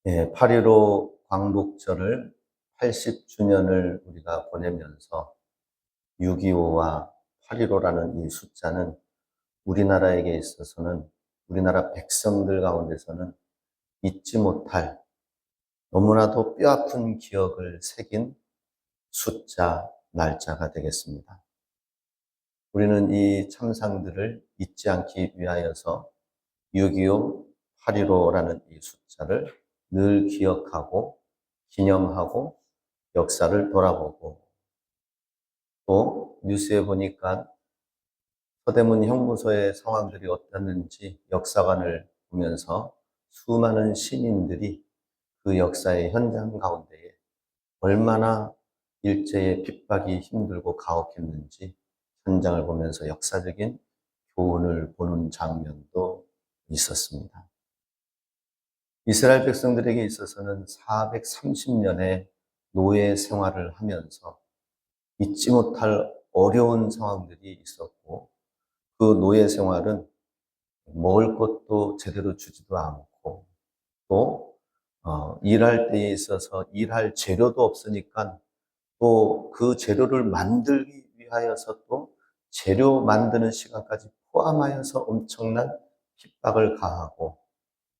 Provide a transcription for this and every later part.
8.15 광복절을 80주년을 우리가 보내면서 6.25와 8.15라는 이 숫자는 우리나라에게 있어서는, 우리나라 백성들 가운데서는 잊지 못할 너무나도 뼈아픈 기억을 새긴 숫자, 날짜가 되겠습니다. 우리는 이 참상들을 잊지 않기 위하여서 6.25, 8.15라는 이 숫자를 늘 기억하고 기념하고 역사를 돌아보고, 또 뉴스에 보니까 서대문 형무소의 상황들이 어땠는지 역사관을 보면서 수많은 시민들이 그 역사의 현장 가운데에 얼마나 일제의 핍박이 힘들고 가혹했는지 현장을 보면서 역사적인 교훈을 보는 장면도 있었습니다. 이스라엘 백성들에게 있어서는 430년의 노예 생활을 하면서 잊지 못할 어려운 상황들이 있었고, 그 노예 생활은 먹을 것도 제대로 주지도 않고, 또 일할 때에 있어서 일할 재료도 없으니까 또 그 재료를 만들기 위하여서 또 재료 만드는 시간까지 포함하여서 엄청난 핍박을 가하고,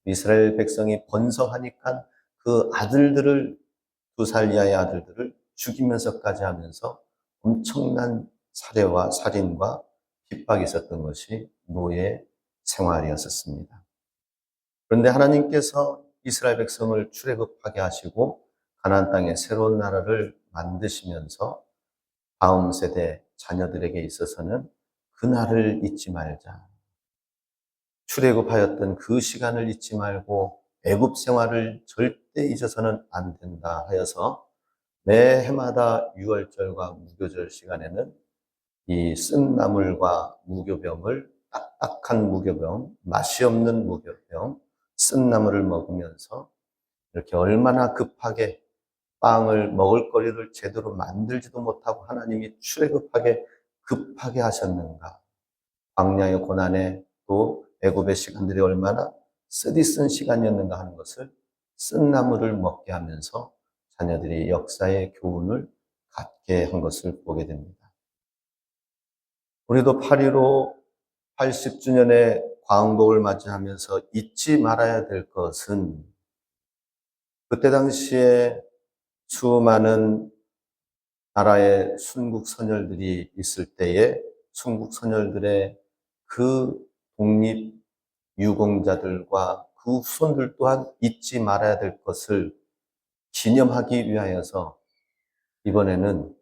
이스라엘 백성이 번성하니까 그 아들들을, 2살 이하의 아들들을 죽이면서까지 하면서 엄청난 살해와 살인과 핍박이 있었던 것이 노예 생활이었었습니다. 그런데 하나님께서 이스라엘 백성을 출애굽하게 하시고 가나안 땅에 새로운 나라를 만드시면서 다음 세대 자녀들에게 있어서는 그날을 잊지 말자, 출애굽하였던 그 시간을 잊지 말고 애굽 생활을 절대 잊어서는 안 된다 하여서 매 해마다 유월절과 무교절 시간에는 이 쓴 나물과 무교병을, 딱딱한 무교병, 맛이 없는 무교병, 쓴 나물을 먹으면서 이렇게 얼마나 급하게 빵을, 먹을 거리를 제대로 만들지도 못하고 하나님이 출애굽하게 급하게 하셨는가. 광야의 고난에 또 애굽의 시간들이 얼마나 쓰디쓴 시간이었는가 하는 것을 쓴 나물을 먹게 하면서 자녀들이 역사의 교훈을 갖게 한 것을 보게 됩니다. 우리도 8.15 80주년의 광복을 맞이하면서 잊지 말아야 될 것은, 그때 당시에 수많은 나라의 순국 선열들이 있을 때에 순국 선열들의 그 독립 유공자들과 그 후손들 또한 잊지 말아야 될 것을 기념하기 위하여서 이번에는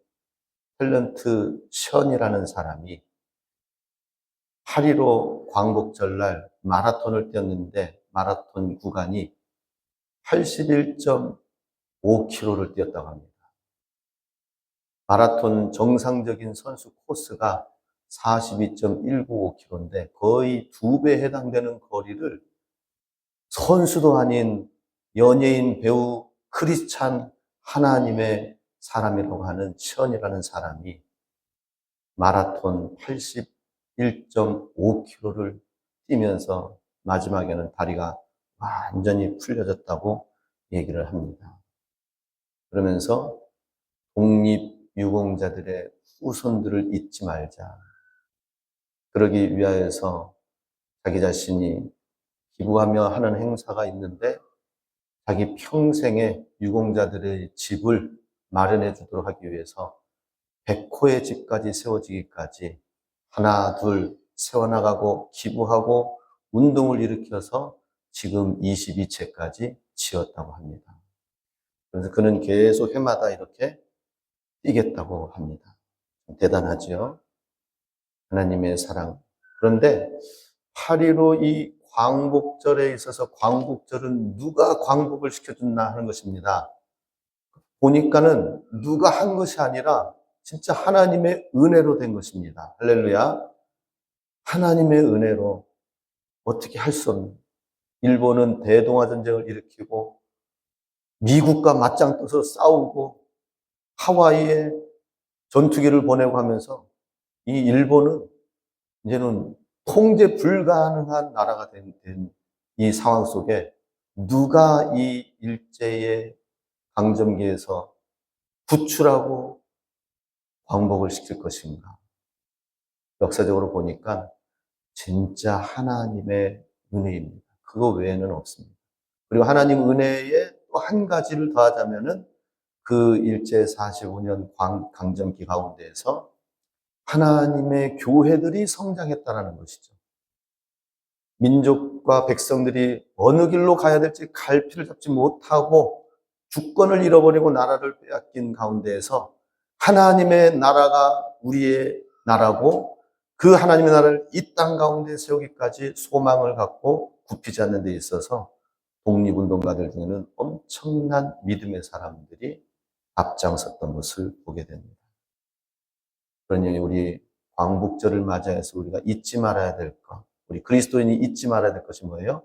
탤런트 션이라는 사람이 8.15 광복절날 마라톤을 뛰었는데 마라톤 구간이 81.5km를 뛰었다고 합니다. 마라톤 정상적인 선수 코스가 42.195km인데 거의 2배 해당되는 거리를 선수도 아닌 연예인, 배우, 크리스찬 하나님의 사람이라고 하는 션이라는 사람이 마라톤 81.5km를 뛰면서 마지막에는 다리가 완전히 풀려졌다고 얘기를 합니다. 그러면서 독립유공자들의 후손들을 잊지 말자, 그러기 위하여서 자기 자신이 기부하며 하는 행사가 있는데 자기 평생의 유공자들의 집을 마련해 주도록 하기 위해서 100호의 집까지 세워지기까지 하나 둘 세워나가고 기부하고 운동을 일으켜서 지금 22채까지 지었다고 합니다. 그래서 그는 계속 해마다 이렇게 뛰겠다고 합니다. 대단하죠? 하나님의 사랑. 그런데 8.15 이 광복절에 있어서 광복절은 누가 광복을 시켜줬나 하는 것입니다. 보니까는 누가 한 것이 아니라 진짜 하나님의 은혜로 된 것입니다. 할렐루야. 하나님의 은혜로 어떻게 할 수 없는, 일본은 대동아 전쟁을 일으키고 미국과 맞짱 떠서 싸우고 하와이에 전투기를 보내고 하면서 이 일본은 이제는 통제 불가능한 나라가 된 이 상황 속에 누가 이 일제의 강점기에서 구출하고 광복을 시킬 것인가? 역사적으로 보니까 진짜 하나님의 은혜입니다. 그거 외에는 없습니다. 그리고 하나님 은혜에 또 한 가지를 더하자면은 그 일제 45년 강점기 가운데에서 하나님의 교회들이 성장했다라는 것이죠. 민족과 백성들이 어느 길로 가야 될지 갈피를 잡지 못하고 주권을 잃어버리고 나라를 빼앗긴 가운데에서 하나님의 나라가 우리의 나라고 그 하나님의 나라를 이 땅 가운데 세우기까지 소망을 갖고 굽히지 않는 데 있어서 독립운동가들 중에는 엄청난 믿음의 사람들이 앞장섰던 것을 보게 됩니다. 그러니 우리 광복절을 맞이해서 우리가 잊지 말아야 될 것, 우리 그리스도인이 잊지 말아야 될 것이 뭐예요?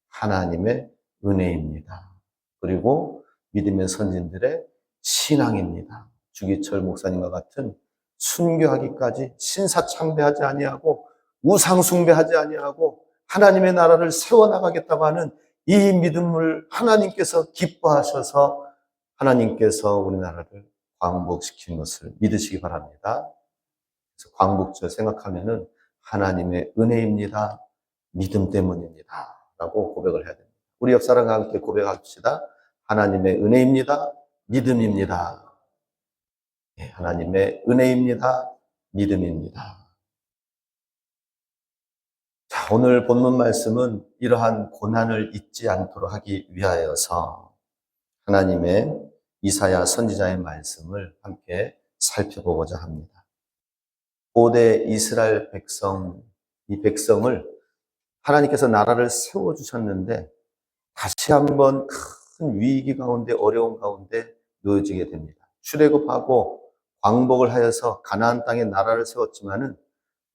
하나님의 은혜입니다. 그리고 믿음의 선진들의 신앙입니다. 주기철 목사님과 같은 순교하기까지 신사참배하지 아니하고 우상숭배하지 아니하고 하나님의 나라를 세워나가겠다고 하는 이 믿음을 하나님께서 기뻐하셔서 하나님께서 우리나라를 광복시킨 것을 믿으시기 바랍니다. 그래서 광복절 생각하면은 하나님의 은혜입니다. 믿음 때문입니다. 라고 고백을 해야 됩니다. 우리 옆 사람과 함께 고백합시다. 하나님의 은혜입니다. 믿음입니다. 네, 하나님의 은혜입니다. 믿음입니다. 자, 오늘 본문 말씀은 이러한 고난을 잊지 않도록 하기 위하여서 하나님의 이사야 선지자의 말씀을 함께 살펴보고자 합니다. 고대 이스라엘 백성, 이 백성을 하나님께서 나라를 세워주셨는데 다시 한번 큰 위기 가운데 어려운 가운데 놓여지게 됩니다. 출애굽하고 광복을 하여서 가나안 땅에 나라를 세웠지만은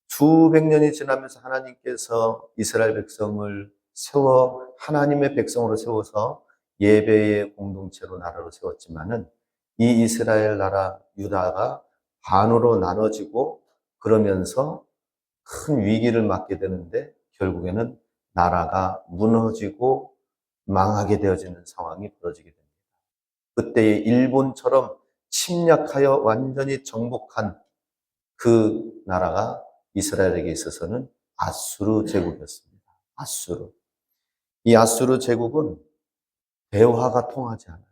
수백 년이 지나면서 하나님께서 이스라엘 백성을 세워 하나님의 백성으로 세워서 예배의 공동체로 나라로 세웠지만은 이 이스라엘 나라 유다가 반으로 나눠지고 그러면서 큰 위기를 맞게 되는데 결국에는 나라가 무너지고 망하게 되어지는 상황이 벌어지게 됩니다. 그때의 일본처럼 침략하여 완전히 정복한 그 나라가 이스라엘에게 있어서는 아수르 제국이었습니다. 아수르. 이 아수르 제국은 대화가 통하지 않아요.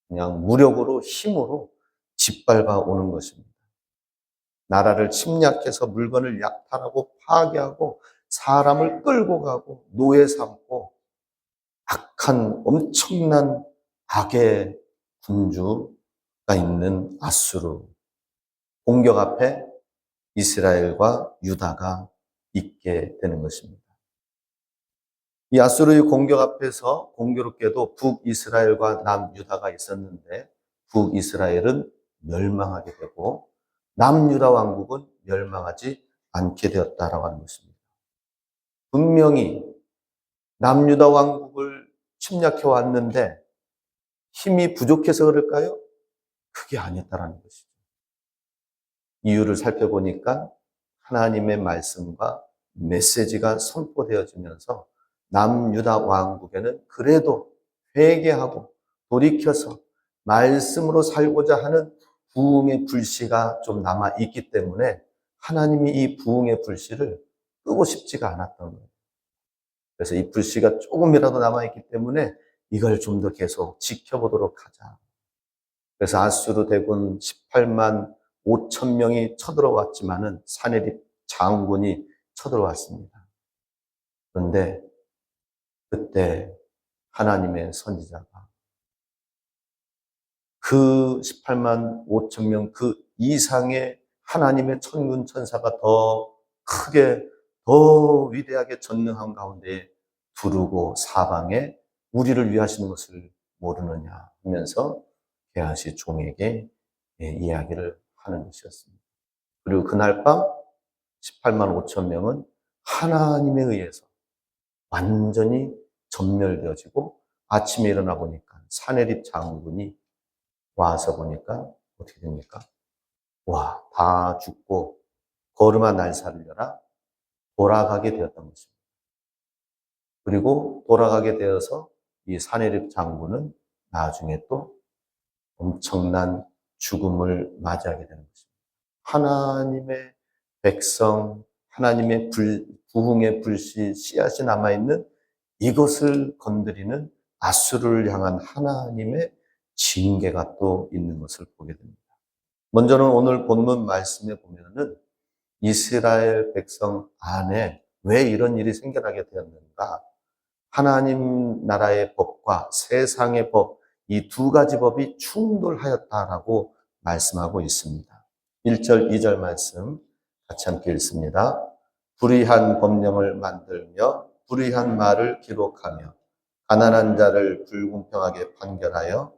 그냥 무력으로 힘으로 짓밟아 오는 것입니다. 나라를 침략해서 물건을 약탈하고 파괴하고 사람을 끌고 가고 노예 삼고 악한 엄청난 악의 군주가 있는 아수르. 공격 앞에 이스라엘과 유다가 있게 되는 것입니다. 이 아수르의 공격 앞에서 공교롭게도 북이스라엘과 남유다가 있었는데 북이스라엘은 멸망하게 되고 남유다 왕국은 멸망하지 않게 되었다라고 하는 것입니다. 분명히 남유다 왕국을 침략해 왔는데 힘이 부족해서 그럴까요? 그게 아니었다라는 것이죠. 이유를 살펴보니까 하나님의 말씀과 메시지가 선포되어지면서 남유다 왕국에는 그래도 회개하고 돌이켜서 말씀으로 살고자 하는 부흥의 불씨가 좀 남아있기 때문에 하나님이 이 부흥의 불씨를 끄고 싶지가 않았던 거예요. 그래서 이 불씨가 조금이라도 남아있기 때문에 이걸 좀 더 계속 지켜보도록 하자. 그래서 아수르 대군 18만 5천 명이 쳐들어왔지만은 사네립 장군이 쳐들어왔습니다. 그런데 그때 하나님의 선지자가 그 18만 5천 명 그 이상의 하나님의 천군 천사가 더 크게 더 위대하게 전능한 가운데 두르고 사방에 우리를 위하시는 것을 모르느냐 하면서 게하시 종에게 이야기를 하는 것이었습니다. 그리고 그날 밤 18만 5천 명은 하나님에 의해서 완전히 전멸되어지고 아침에 일어나 보니까 사네립 장군이 와서 보니까 어떻게 됩니까? 와, 다 죽고 거름아 날 살려라 돌아가게 되었던 것입니다. 그리고 돌아가게 되어서 이 사내립 장군은 나중에 또 엄청난 죽음을 맞이하게 되는 것입니다. 하나님의 백성, 하나님의 부흥의 불씨, 씨앗이 남아있는 이것을 건드리는 아수르를 향한 하나님의 징계가 또 있는 것을 보게 됩니다. 먼저는 오늘 본문 말씀에 보면은 이스라엘 백성 안에 왜 이런 일이 생겨나게 되었는가? 하나님 나라의 법과 세상의 법, 이 두 가지 법이 충돌하였다라고 말씀하고 있습니다. 1절, 2절 말씀 같이 함께 읽습니다. 불의한 법령을 만들며 불의한 말을 기록하며 가난한 자를 불공평하게 판결하여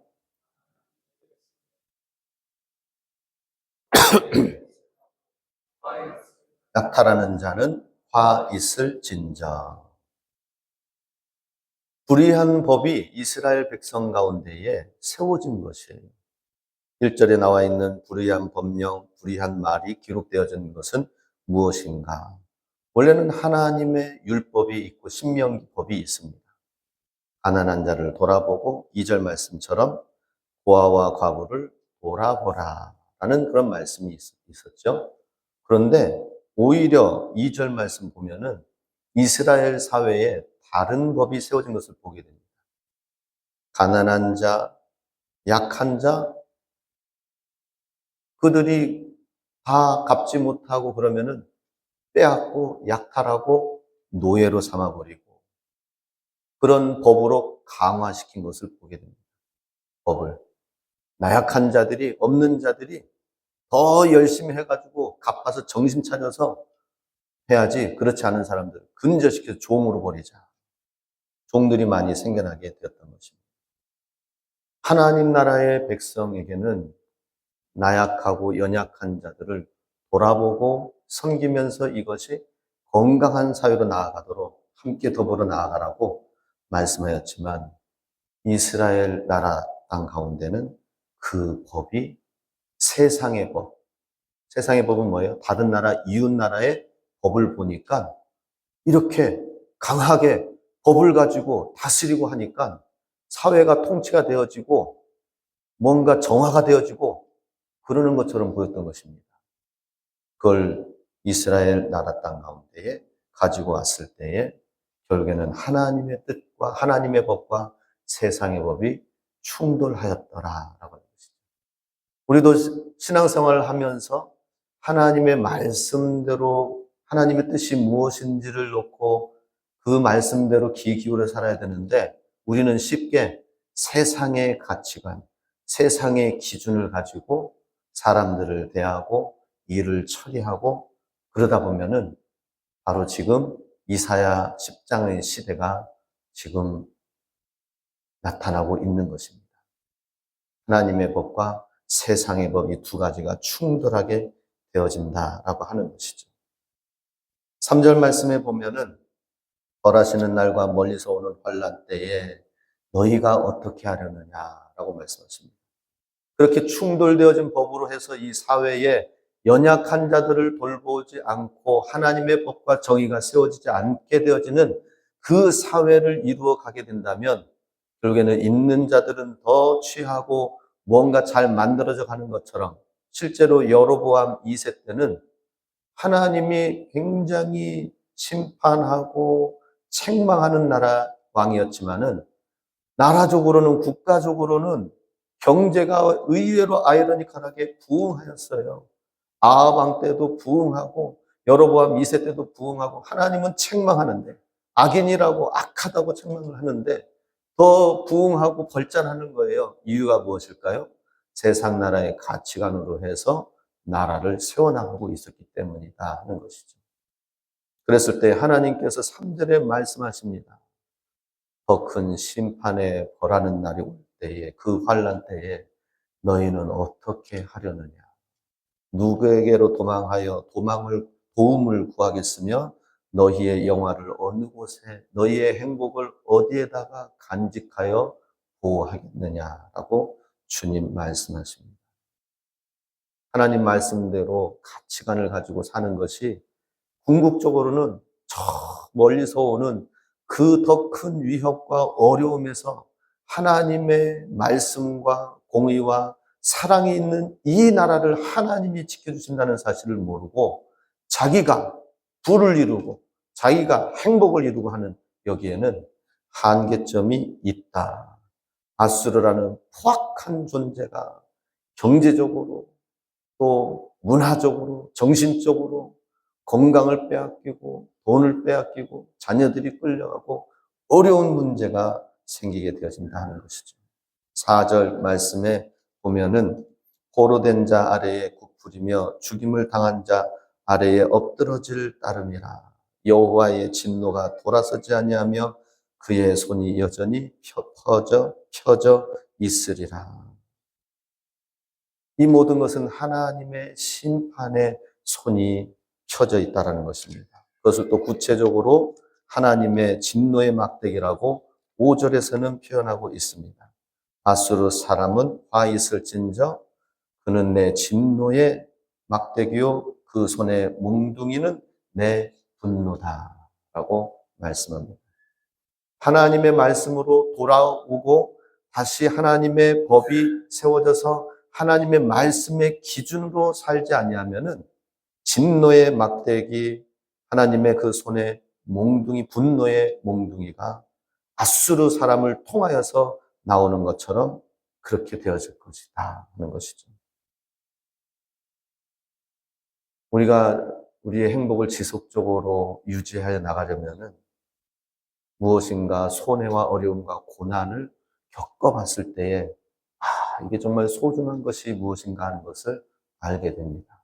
약탈하는 자는 화 있을진저. 불의한 법이 이스라엘 백성 가운데에 세워진 것이에요. 1절에 나와 있는 불의한 법령, 불의한 말이 기록되어진 것은 무엇인가? 원래는 하나님의 율법이 있고 신명기법이 있습니다. 가난한 자를 돌아보고 2절 말씀처럼 고아와 과부를 돌아보라 라는 그런 말씀이 있었죠. 그런데 오히려 2절 말씀 보면은 이스라엘 사회에 다른 법이 세워진 것을 보게 됩니다. 가난한 자, 약한 자, 그들이 다 갚지 못하고 그러면은 빼앗고 약탈하고 노예로 삼아버리고 그런 법으로 강화시킨 것을 보게 됩니다. 법을. 나약한 자들이, 없는 자들이 더 열심히 해가지고 갚아서 정신 차려서 해야지 그렇지 않은 사람들 근저시켜서 종으로 버리자. 종들이 많이 생겨나게 되었던 것입니다. 하나님 나라의 백성에게는 나약하고 연약한 자들을 돌아보고 섬기면서 이것이 건강한 사회로 나아가도록 함께 더불어 나아가라고 말씀하였지만 이스라엘 나라 땅 가운데는 그 법이 세상의 법. 세상의 법은 뭐예요? 다른 나라, 이웃 나라의 법을 보니까 이렇게 강하게 법을 가지고 다스리고 하니까 사회가 통치가 되어지고 뭔가 정화가 되어지고 그러는 것처럼 보였던 것입니다. 그걸 이스라엘 나라 땅 가운데에 가지고 왔을 때에 결국에는 하나님의 뜻과 하나님의 법과 세상의 법이 충돌하였더라라고 하는 것이죠. 우리도 신앙생활을 하면서 하나님의 말씀대로 하나님의 뜻이 무엇인지를 놓고 그 말씀대로 귀 기울여 살아야 되는데 우리는 쉽게 세상의 가치관, 세상의 기준을 가지고 사람들을 대하고 일을 처리하고 그러다 보면은 바로 지금 이사야 10장의 시대가 지금 나타나고 있는 것입니다. 하나님의 법과 세상의 법 이 두 가지가 충돌하게 되어진다라고 하는 것이죠. 3절 말씀에 보면은 벌하시는 날과 멀리서 오는 환난 때에 너희가 어떻게 하려느냐라고 말씀하십니다. 그렇게 충돌되어진 법으로 해서 이 사회에 연약한 자들을 돌보지 않고 하나님의 법과 정의가 세워지지 않게 되어지는 그 사회를 이루어 가게 된다면 결국에는 있는 자들은 더 취하고 뭔가 잘 만들어져 가는 것처럼 실제로 여로보암 2세 때는 하나님이 굉장히 심판하고 책망하는 나라 왕이었지만은 나라적으로는 국가적으로는 경제가 의외로 아이러니컬하게 부흥하였어요. 아합 왕 때도 부흥하고 여로보암 2세 때도 부흥하고 하나님은 책망하는데 악인이라고 악하다고 책망을 하는데 더 부흥하고 벌짠하는 거예요. 이유가 무엇일까요? 세상 나라의 가치관으로 해서 나라를 세워나가고 있었기 때문이다 하는 것이죠. 그랬을 때 하나님께서 3절에 말씀하십니다. 더 큰 심판에 벌하는 날이 올 때에 그 환난 때에 너희는 어떻게 하려느냐? 누구에게로 도망하여 도움을 구하겠으며 너희의 영화를 어느 곳에 너희의 행복을 어디에다가 간직하여 보호하겠느냐라고 주님 말씀하십니다. 하나님 말씀대로 가치관을 가지고 사는 것이 궁극적으로는 저 멀리서 오는 그 더 큰 위협과 어려움에서 하나님의 말씀과 공의와 사랑이 있는 이 나라를 하나님이 지켜주신다는 사실을 모르고 자기가 부를 이루고 자기가 행복을 이루고 하는 여기에는 한계점이 있다. 아수르라는 포악한 존재가 경제적으로 또 문화적으로 정신적으로 건강을 빼앗기고 돈을 빼앗기고 자녀들이 끌려가고 어려운 문제가 생기게 되어진다 하는 것이죠. 4절 말씀에 보면은 포로된 자 아래에 굽부리며 죽임을 당한 자 아래에 엎드러질 따름이라. 여호와의 진노가 돌아서지 아니하며 그의 손이 여전히 펴져 있으리라. 이 모든 것은 하나님의 심판의 손이 펴져 있다는 것입니다. 그것을 또 구체적으로 하나님의 진노의 막대기라고 5절에서는 표현하고 있습니다. 아수르 사람은 화 있을진저 그는 내 진노의 막대기요 그 손의 몽둥이는 내 분노다라고 말씀합니다. 하나님의 말씀으로 돌아오고 다시 하나님의 법이 세워져서 하나님의 말씀의 기준으로 살지 아니하면은 진노의 막대기, 하나님의 그 손에 몽둥이, 분노의 몽둥이가 아수르 사람을 통하여서 나오는 것처럼 그렇게 되어질 것이다 하는 것이죠. 우리가 우리의 행복을 지속적으로 유지하여 나가려면은 무엇인가 손해와 어려움과 고난을 겪어봤을 때에 이게 정말 소중한 것이 무엇인가 하는 것을 알게 됩니다.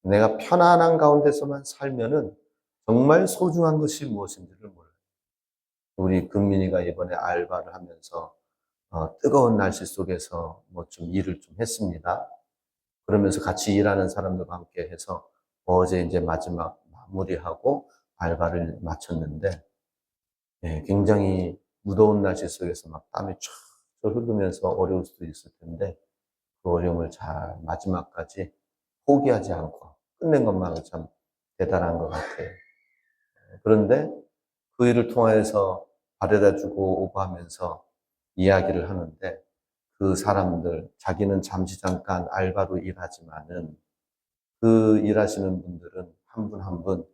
내가 편안한 가운데서만 살면은 정말 소중한 것이 무엇인지를 몰라요. 우리 금민이가 이번에 알바를 하면서 뜨거운 날씨 속에서 뭐 좀 일을 좀 했습니다. 그러면서 같이 일하는 사람들과 함께 해서 어제 이제 마지막 마무리하고 알바를 마쳤는데 굉장히 무더운 날씨 속에서 막 땀이 쫙 흐르면서 어려울 수도 있을 텐데 그 어려움을 잘 마지막까지 포기하지 않고 끝낸 것만으로 참 대단한 것 같아요. 그런데 그 일을 통해서 바래다 주고 오고 하면서 이야기를 하는데 그 사람들, 자기는 잠시 잠깐 알바로 일하지만은 그 일하시는 분들은 한 분 한 분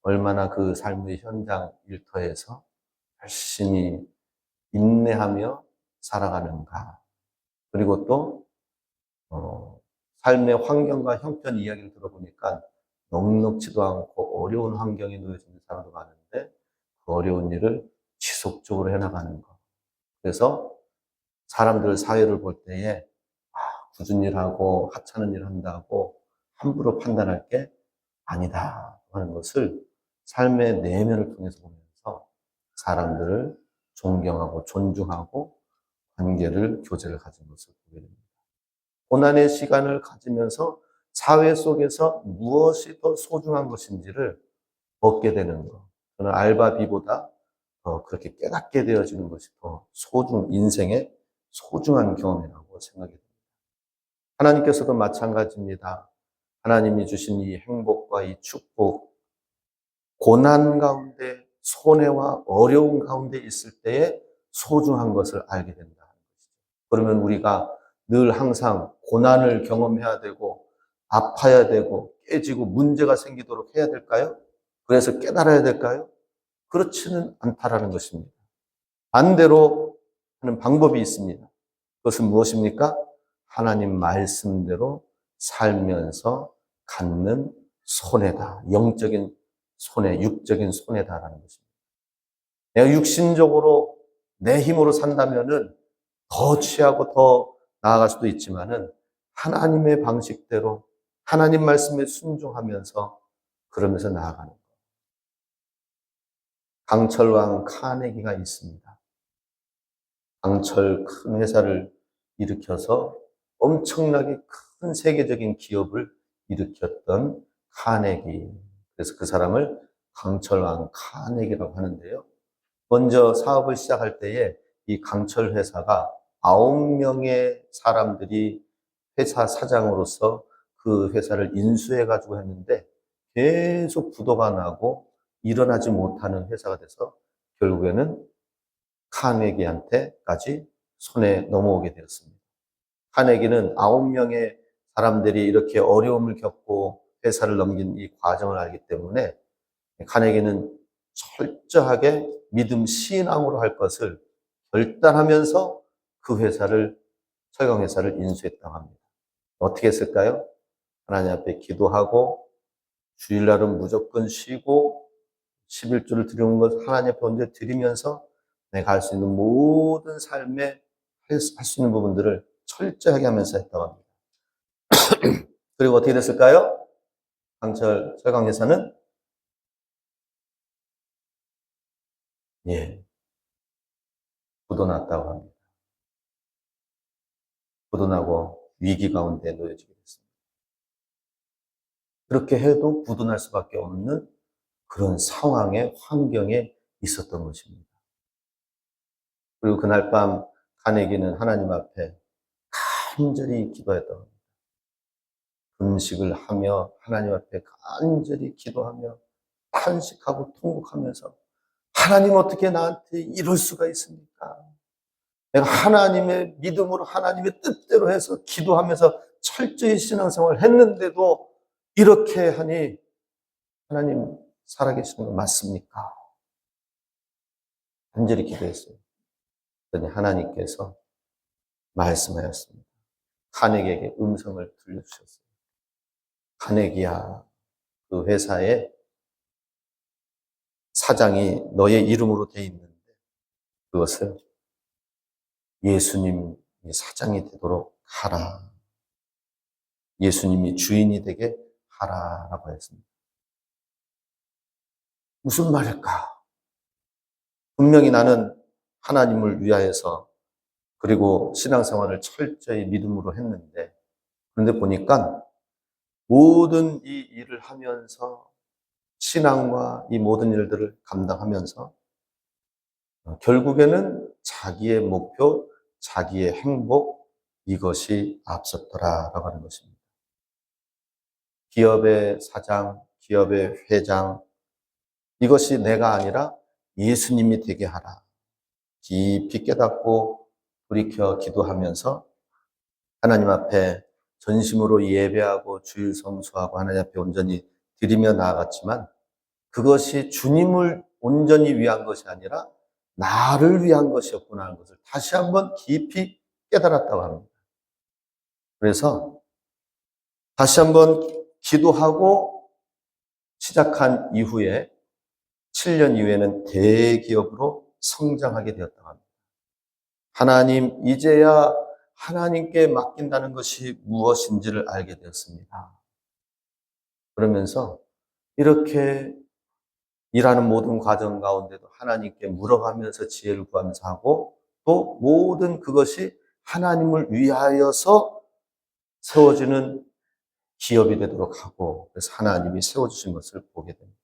얼마나 그 삶의 현장 일터에서 열심히 인내하며 살아가는가. 그리고 또 삶의 환경과 형편 이야기를 들어보니까 넉넉지도 않고 어려운 환경에 놓여져 있는 사람도 많은데 그 어려운 일을 지속적으로 해나가는 것. 그래서 사람들 사회를 볼 때에 굳은 일하고 하찮은 일 한다고 함부로 판단할 게 아니다 하는 것을 삶의 내면을 통해서 보면서 사람들을 존경하고 존중하고 관계를 교제를 가진 것을 보게 됩니다. 고난의 시간을 가지면서 사회 속에서 무엇이 더 소중한 것인지를 얻게 되는 것. 저는 알바비보다 그렇게 깨닫게 되어지는 것이 더 인생의 소중한 경험이라고 생각이 됩니다. 하나님께서도 마찬가지입니다. 하나님이 주신 이 행복과 이 축복, 고난 가운데 손해와 어려움 가운데 있을 때에 소중한 것을 알게 된다는 것이죠. 그러면 우리가 늘 항상 고난을 경험해야 되고 아파야 되고 깨지고 문제가 생기도록 해야 될까요? 그래서 깨달아야 될까요? 그렇지는 않다라는 것입니다. 반대로 하는 방법이 있습니다. 그것은 무엇입니까? 하나님 말씀대로 살면서 갖는 손해다. 영적인 손해, 육적인 손해다라는 것입니다. 내가 육신적으로 내 힘으로 산다면은 더 취하고 더 나아갈 수도 있지만은 하나님의 방식대로 하나님 말씀에 순종하면서 그러면서 나아가는 것. 강철왕 카네기가 있습니다. 강철 큰 회사를 일으켜서 엄청나게 큰 세계적인 기업을 일으켰던 카네기. 그래서 그 사람을 강철왕 카네기라고 하는데요. 먼저 사업을 시작할 때에 이 강철 회사가 9명의 사람들이 회사 사장으로서 그 회사를 인수해가지고 했는데 계속 부도가 나고 일어나지 못하는 회사가 돼서 결국에는 카네기한테까지 손에 넘어오게 되었습니다. 카네기는 9명의 사람들이 이렇게 어려움을 겪고 회사를 넘긴 이 과정을 알기 때문에 카네기는 철저하게 믿음 신앙으로 할 것을 결단하면서 그 철강 회사를 인수했다고 합니다. 어떻게 했을까요? 하나님 앞에 기도하고 주일날은 무조건 쉬고 11조를 드리는 것 하나님 앞에 언제 드리면서 내가 할 수 있는 모든 삶에 할 수 있는 부분들을 철저하게 하면서 했다고 합니다. 그리고 어떻게 됐을까요? 철강 회사는 부도났다고 합니다. 부도나고 위기 가운데 놓여지게 됐습니다. 그렇게 해도 부도날 수밖에 없는 그런 상황의 환경에 있었던 것입니다. 그리고 그날 밤 카네기는 하나님 앞에 간절히 기도했다고 합니다. 금식을 하며 하나님 앞에 간절히 기도하며 탄식하고 통곡하면서 하나님 어떻게 나한테 이럴 수가 있습니까? 내가 하나님의 믿음으로 하나님의 뜻대로 해서 기도하면서 철저히 신앙생활을 했는데도 이렇게 하니 하나님 살아계시는 거 맞습니까? 간절히 기도했어요. 그랬더니 하나님께서 말씀하였습니다. 카네기에게 음성을 들려주셨어요. 카네기야, 그 회사에 사장이 너의 이름으로 돼 있는데 그것을 예수님이 사장이 되도록 하라. 예수님이 주인이 되게 하라라고 했습니다. 무슨 말일까? 분명히 나는 하나님을 위하여서 그리고 신앙생활을 철저히 믿음으로 했는데 그런데 보니까 모든 이 일을 하면서 신앙과 이 모든 일들을 감당하면서 결국에는 자기의 목표, 자기의 행복 이것이 앞섰더라라고 하는 것입니다. 기업의 사장, 기업의 회장 이것이 내가 아니라 예수님이 되게 하라. 깊이 깨닫고 돌이켜 기도하면서 하나님 앞에 전심으로 예배하고 주일 성수하고 하나님 앞에 온전히 드리며 나아갔지만 그것이 주님을 온전히 위한 것이 아니라 나를 위한 것이었구나 하는 것을 다시 한번 깊이 깨달았다고 합니다. 그래서 다시 한번 기도하고 시작한 이후에 7년 이후에는 대기업으로 성장하게 되었다고 합니다. 하나님, 이제야 하나님께 맡긴다는 것이 무엇인지를 알게 되었습니다. 그러면서 이렇게 일하는 모든 과정 가운데도 하나님께 물어가면서 지혜를 구하면서 하고 또 모든 그것이 하나님을 위하여서 세워지는 기업이 되도록 하고 그래서 하나님이 세워주신 것을 보게 됩니다.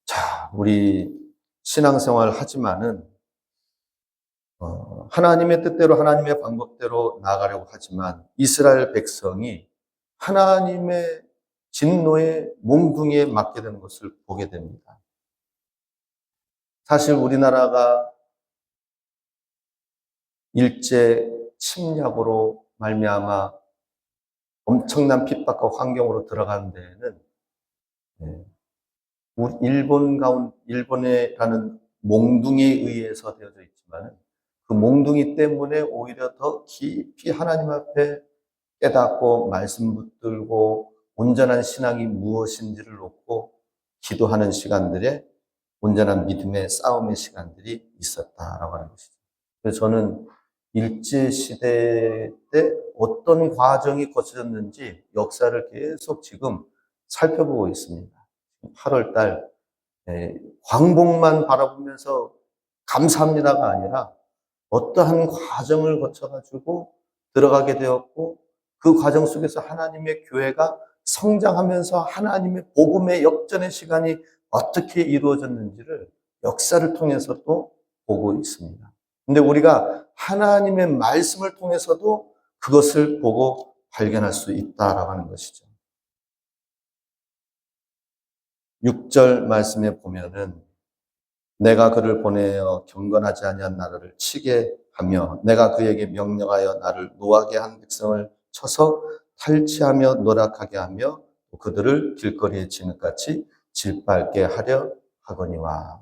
자, 우리 신앙생활 하지만은 하나님의 뜻대로 하나님의 방법대로 나아가려고 하지만 이스라엘 백성이 하나님의 진노의 몽둥이에 맞게 되는 것을 보게 됩니다. 사실 우리나라가 일제 침략으로 말미암아 엄청난 핍박과 환경으로 들어가는 데에는 일본이라는 몽둥이에 의해서 되어져 있지만 그 몽둥이 때문에 오히려 더 깊이 하나님 앞에 깨닫고 말씀 붙들고 온전한 신앙이 무엇인지를 놓고 기도하는 시간들에 온전한 믿음의 싸움의 시간들이 있었다라고 하는 것이죠. 그래서 저는 일제시대 때 어떤 과정이 거쳐졌는지 역사를 계속 지금 살펴보고 있습니다. 8월 달 광복만 바라보면서 감사합니다가 아니라 어떠한 과정을 거쳐가지고 들어가게 되었고 그 과정 속에서 하나님의 교회가 성장하면서 하나님의 복음의 역전의 시간이 어떻게 이루어졌는지를 역사를 통해서도 보고 있습니다. 근데 우리가 하나님의 말씀을 통해서도 그것을 보고 발견할 수 있다라고 하는 것이죠. 6절 말씀에 보면은 내가 그를 보내어 경건하지 아니한 나라를 치게 하며 내가 그에게 명령하여 나를 노하게 한 백성을 쳐서 탈취하며 노락하게 하며 그들을 길거리에 진흙같이 질밟게 하려 하거니와.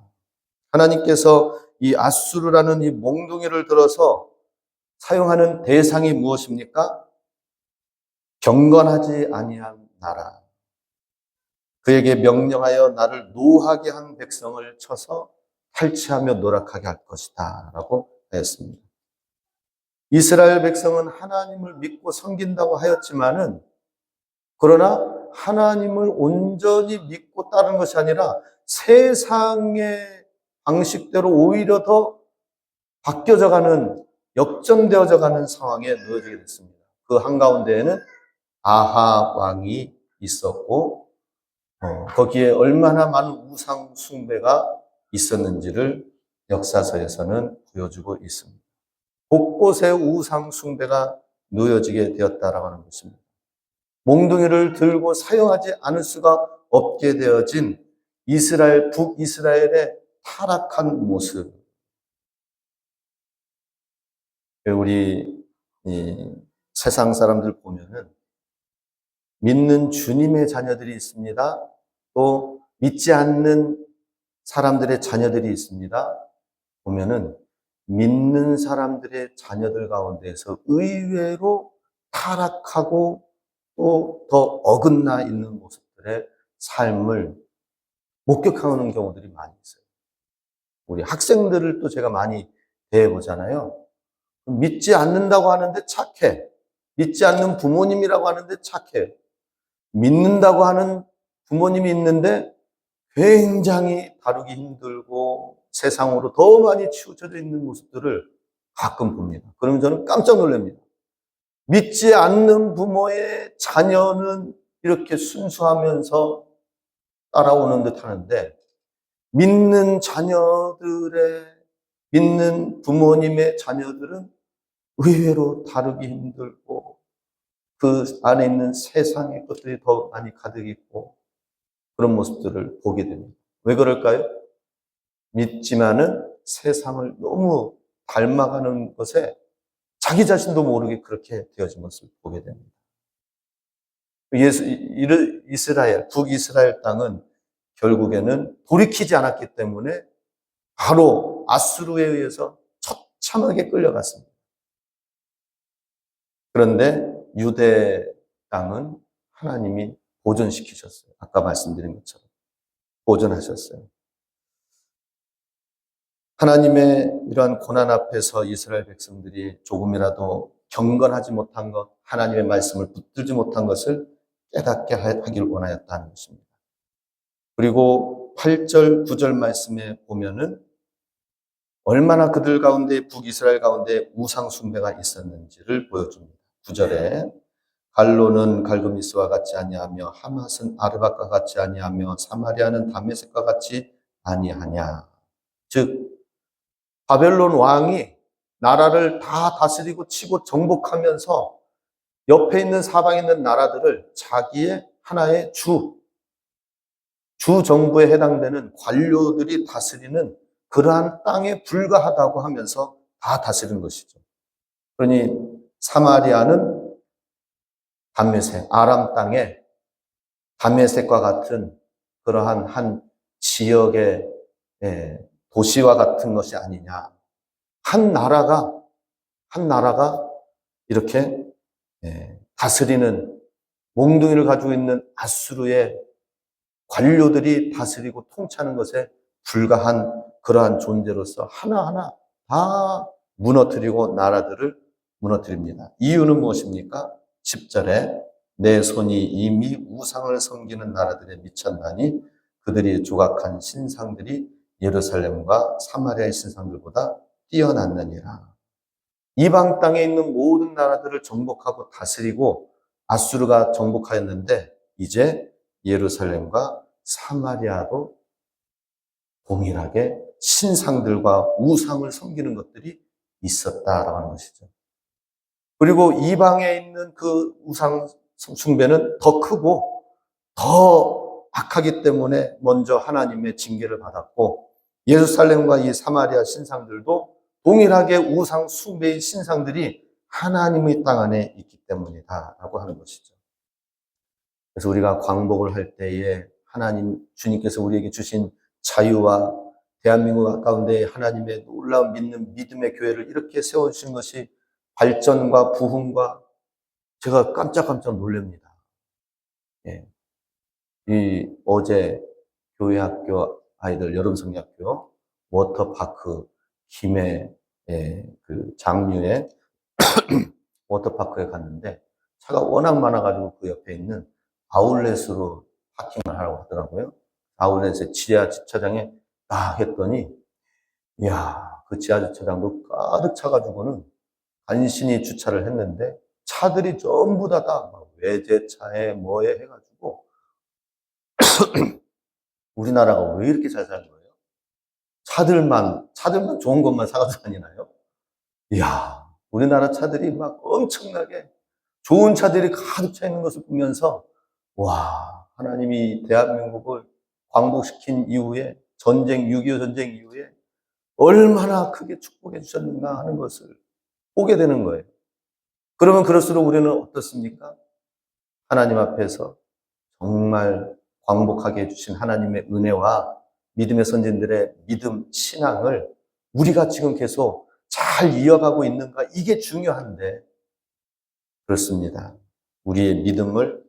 하나님께서 이 아수르라는 이 몽둥이를 들어서 사용하는 대상이 무엇입니까? 경건하지 아니한 나라. 그에게 명령하여 나를 노하게 한 백성을 쳐서 탈취하며 노락하게 할 것이다 라고 하였습니다. 이스라엘 백성은 하나님을 믿고 섬긴다고 하였지만은, 그러나 하나님을 온전히 믿고 따르는 것이 아니라 세상의 방식대로 오히려 더 바뀌어져 가는, 역전되어져 가는 상황에 놓여지게 됐습니다. 그 한가운데에는 아합 왕이 있었고, 거기에 얼마나 많은 우상 숭배가 있었는지를 역사서에서는 보여주고 있습니다. 곳곳에 우상 숭배가 놓여지게 되었다라고 하는 것입니다. 몽둥이를 들고 사용하지 않을 수가 없게 되어진 이스라엘, 북이스라엘의 타락한 모습. 우리 세상 사람들 보면은 믿는 주님의 자녀들이 있습니다. 또 믿지 않는 사람들의 자녀들이 있습니다. 보면은 믿는 사람들의 자녀들 가운데서 의외로 타락하고 또 더 어긋나 있는 모습들의 삶을 목격하는 경우들이 많이 있어요. 우리 학생들을 또 제가 많이 대해보잖아요. 믿지 않는다고 하는데 착해. 믿지 않는 부모님이라고 하는데 착해. 믿는다고 하는 부모님이 있는데 굉장히 다루기 힘들고 세상으로 더 많이 치우쳐져 있는 모습들을 가끔 봅니다. 그러면 저는 깜짝 놀랍니다. 믿지 않는 부모의 자녀는 이렇게 순수하면서 따라오는 듯 하는데, 믿는 부모님의 자녀들은 의외로 다루기 힘들고 그 안에 있는 세상의 것들이 더 많이 가득 있고 그런 모습들을 보게 됩니다. 왜 그럴까요? 믿지만은 세상을 너무 닮아가는 것에 자기 자신도 모르게 그렇게 되어진 것을 보게 됩니다. 북이스라엘 땅은 결국에는 돌이키지 않았기 때문에 바로 아수르에 의해서 처참하게 끌려갔습니다. 그런데 유대 땅은 하나님이 보존시키셨어요. 아까 말씀드린 것처럼 보존하셨어요. 하나님의 이러한 고난 앞에서 이스라엘 백성들이 조금이라도 경건하지 못한 것, 하나님의 말씀을 붙들지 못한 것을 깨닫게 하길 원하였다는 것입니다. 그리고 8절, 9절 말씀에 보면은 얼마나 그들 가운데, 북이스라엘 가운데 우상 숭배가 있었는지를 보여줍니다. 9절에 갈로는 갈그미스와 같이 아니하며 하맛은 아르밧과 같이 아니하며 사마리아는 다메섹과 같이 아니하냐. 즉 바벨론 왕이 나라를 다 다스리고 치고 정복하면서 옆에 있는 사방에 있는 나라들을 자기의 하나의 주 정부에 해당되는 관료들이 다스리는 그러한 땅에 불과하다고 하면서 다 다스리는 것이죠. 그러니 사마리아는 다메섹, 아람 땅에 다메섹과 같은 그러한 한 지역의 도시와 같은 것이 아니냐. 한 나라가 이렇게 다스리는, 몽둥이를 가지고 있는 아수르의 관료들이 다스리고 통치하는 것에 불과한 그러한 존재로서 하나하나 다 무너뜨리고 나라들을 무너뜨립니다. 이유는 무엇입니까? 10절에 내 손이 이미 우상을 섬기는 나라들에 미쳤나니 그들이 조각한 신상들이 예루살렘과 사마리아의 신상들보다 뛰어났느니라. 이방 땅에 있는 모든 나라들을 정복하고 다스리고 아수르가 정복하였는데 이제 예루살렘과 사마리아도 동일하게 신상들과 우상을 섬기는 것들이 있었다라고 하는 것이죠. 그리고 이방에 있는 그 우상 숭배는 더 크고 더 악하기 때문에 먼저 하나님의 징계를 받았고, 예루살렘과 이 사마리아 신상들도 동일하게 우상 숭배의 신상들이 하나님의 땅 안에 있기 때문이다라고 하는 것이죠. 그래서 우리가 광복을 할 때에 하나님, 주님께서 우리에게 주신 자유와 대한민국 가운데 하나님의 놀라운 믿음의 교회를 이렇게 세워주신 것이 발전과 부흥과 제가 깜짝깜짝 놀랍니다. 예. 이 어제 교회 학교 아이들 여름성리학교 워터파크 김해 그 장류의 워터파크에 갔는데 차가 워낙 많아가지고 그 옆에 있는 아울렛으로 파킹을 하라고 하더라고요. 아울렛의 지하 주차장에 딱 했더니 이야, 그 지하 주차장도 가득 차가지고는 간신히 주차를 했는데 차들이 전부 다 외제차에 뭐에 해가지고 우리나라가 왜 이렇게 잘 사는 거예요? 차들만 좋은 것만 사가지고 다니나요? 이야, 우리나라 차들이 막 엄청나게 좋은 차들이 가득 차 있는 것을 보면서 와, 하나님이 대한민국을 광복시킨 이후에 6.25 전쟁 이후에 얼마나 크게 축복해 주셨는가 하는 것을 보게 되는 거예요. 그러면 그럴수록 우리는 어떻습니까? 하나님 앞에서 정말 광복하게 해주신 하나님의 은혜와 믿음의 선진들의 믿음, 신앙을 우리가 지금 계속 잘 이어가고 있는가? 이게 중요한데, 그렇습니다. 우리의 믿음을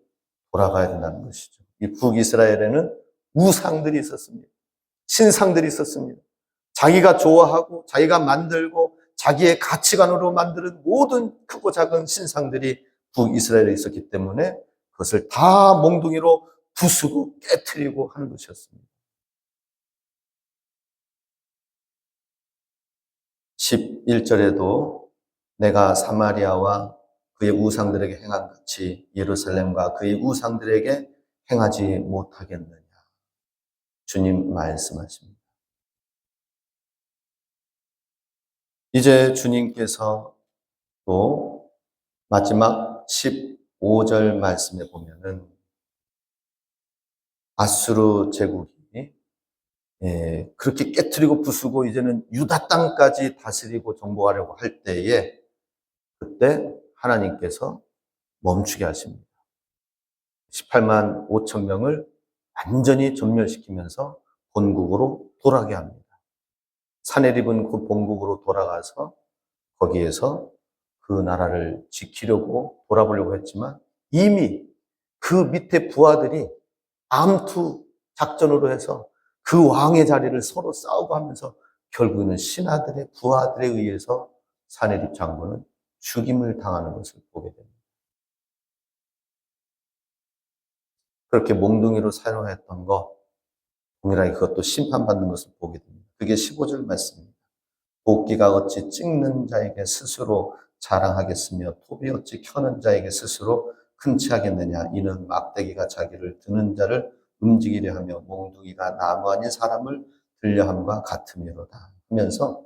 돌아가야 된다는 것이죠. 이 북이스라엘에는 우상들이 있었습니다. 신상들이 있었습니다. 자기가 좋아하고 자기가 만들고 자기의 가치관으로 만드는 모든 크고 작은 신상들이 북이스라엘에 있었기 때문에 그것을 다 몽둥이로 부수고 깨트리고 하는 것이었습니다. 11절에도 내가 사마리아와 그의 우상들에게 행한 같이 예루살렘과 그의 우상들에게 행하지 못하겠느냐. 주님 말씀하십니다. 이제 주님께서 또 마지막 15절 말씀에 보면은 아수르 제국이 그렇게 깨트리고 부수고 이제는 유다 땅까지 다스리고 정복하려고 할 때에 그때 하나님께서 멈추게 하십니다. 18만 5천 명을 완전히 전멸시키면서 본국으로 돌아가게 합니다. 사내립은 그 본국으로 돌아가서 거기에서 그 나라를 지키려고 돌아보려고 했지만 이미 그 밑에 부하들이 암투 작전으로 해서 그 왕의 자리를 서로 싸우고 하면서 결국에는 신하들의 부하들에 의해서 사내립 장군은 죽임을 당하는 것을 보게 됩니다. 그렇게 몽둥이로 사용했던 것, 동일하게 그것도 심판받는 것을 보게 됩니다. 그게 15절 말씀입니다. 도끼가 어찌 찍는 자에게 스스로 자랑하겠으며 톱이 어찌 켜는 자에게 스스로 큰 체하겠느냐. 이는 막대기가 자기를 드는 자를 움직이려 하며 몽둥이가 나무 아닌 사람을 들려 함과 같음이로다 하면서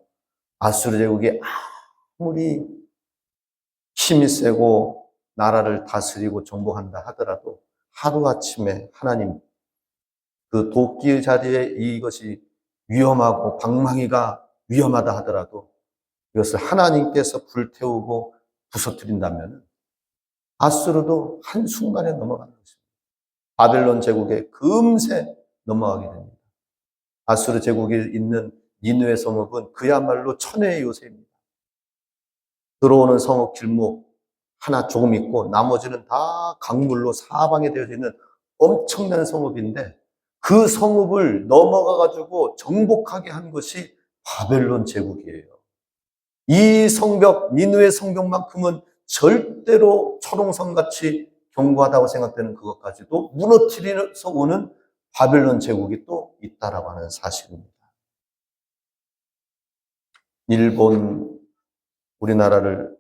아수르 제국이 아무리 힘이 세고 나라를 다스리고 정복한다 하더라도 하루아침에 하나님 그 도끼의 자리에 이것이 위험하고 방망이가 위험하다 하더라도 이것을 하나님께서 불태우고 부서뜨린다면 아수르도 한순간에 넘어가는 것입니다. 바벨론 제국에 금세 넘어가게 됩니다. 아수르 제국이 있는 니느웨 성읍은 그야말로 천혜의 요새입니다. 들어오는 성읍 길목 하나 조금 있고 나머지는 다 강물로 사방에 되어 있는 엄청난 성읍인데 그 성읍을 넘어가가지고 정복하게 한 것이 바벨론 제국이에요. 이 성벽, 니느웨 성벽만큼은 절대로 초롱성같이 견고하다고 생각되는 그것까지도 무너뜨려서 오는 바벨론 제국이 또 있다라고 하는 사실입니다. 일본, 우리나라를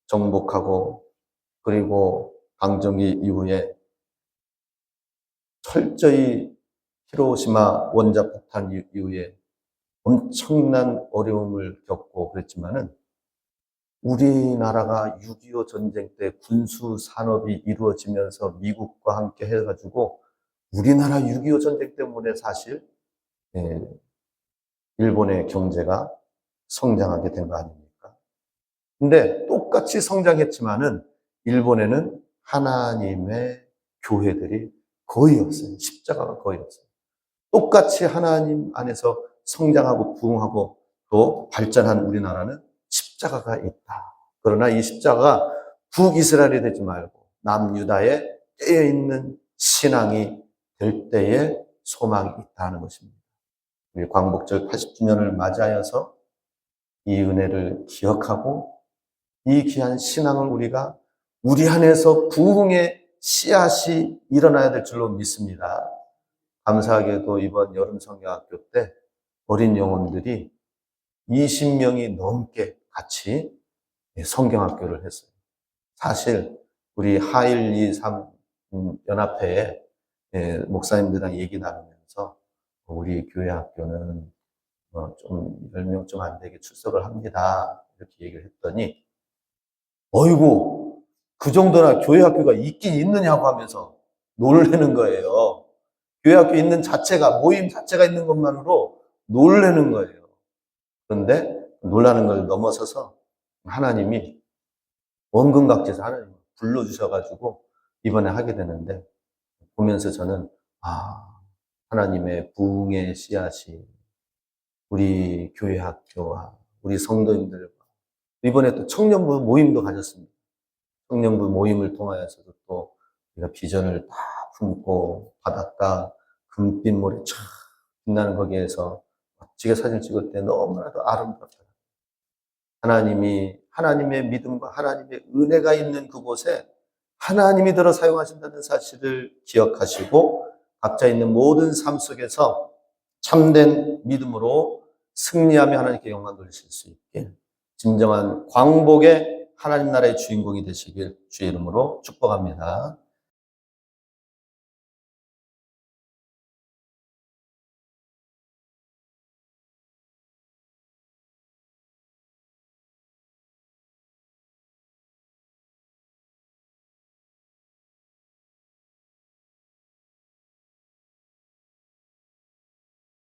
정복하고 그리고 강점기 이후에 철저히 히로시마 원자 폭탄 이후에 엄청난 어려움을 겪고 그랬지만은 우리나라가 6.25 전쟁 때 군수 산업이 이루어지면서 미국과 함께 해가지고 우리나라 6.25 전쟁 때문에 사실 일본의 경제가 성장하게 된 거 아닙니까? 근데 똑같이 성장했지만은 일본에는 하나님의 교회들이 거의 없어요. 십자가가 거의 없어요. 똑같이 하나님 안에서 성장하고 부흥하고 또 발전한 우리나라는 십자가가 있다. 그러나 이 십자가가 북이스라엘이 되지 말고 남유다에 깨어있는 신앙이 될 때에 소망이 있다는 것입니다. 우리 광복절 80주년을 맞이하여서 이 은혜를 기억하고 이 귀한 신앙을 우리가 우리 안에서 부흥의 씨앗이 일어나야 될 줄로 믿습니다. 감사하게도 이번 여름 성경학교 때 어린 영혼들이 20명이 넘게 같이 성경학교를 했어요. 사실 우리 하일 2, 3 연합회에 목사님들이랑 얘기 나누면서 우리 교회 학교는 좀 10명 좀 안 되게 출석을 합니다. 이렇게 얘기를 했더니 어이구 그 정도나 교회 학교가 있긴 있느냐고 하면서 놀라는 거예요. 교회 학교 있는 자체가 모임 자체가 있는 것만으로 놀라는 거예요. 그런데 놀라는 걸 넘어서서 하나님이 원근각지에서 하나님 불러주셔가지고 이번에 하게 되는데 보면서 저는 하나님의 부흥의 씨앗이 우리 교회 학교와 우리 성도님들과 이번에 또 청년부 모임도 가졌습니다. 청년부 모임을 통하여서도 또 우리가 비전을 다 품고 바닷가 금빛 모래 촥 빛나는 거기에서 멋지게 사진 찍을 때 너무나도 아름답다. 하나님의 믿음과 하나님의 은혜가 있는 그곳에 하나님이 들어 사용하신다는 사실을 기억하시고 각자 있는 모든 삶 속에서 참된 믿음으로 승리하며 하나님께 영광 돌리실 수 있게 진정한 광복의 하나님 나라의 주인공이 되시길 주의 이름으로 축복합니다.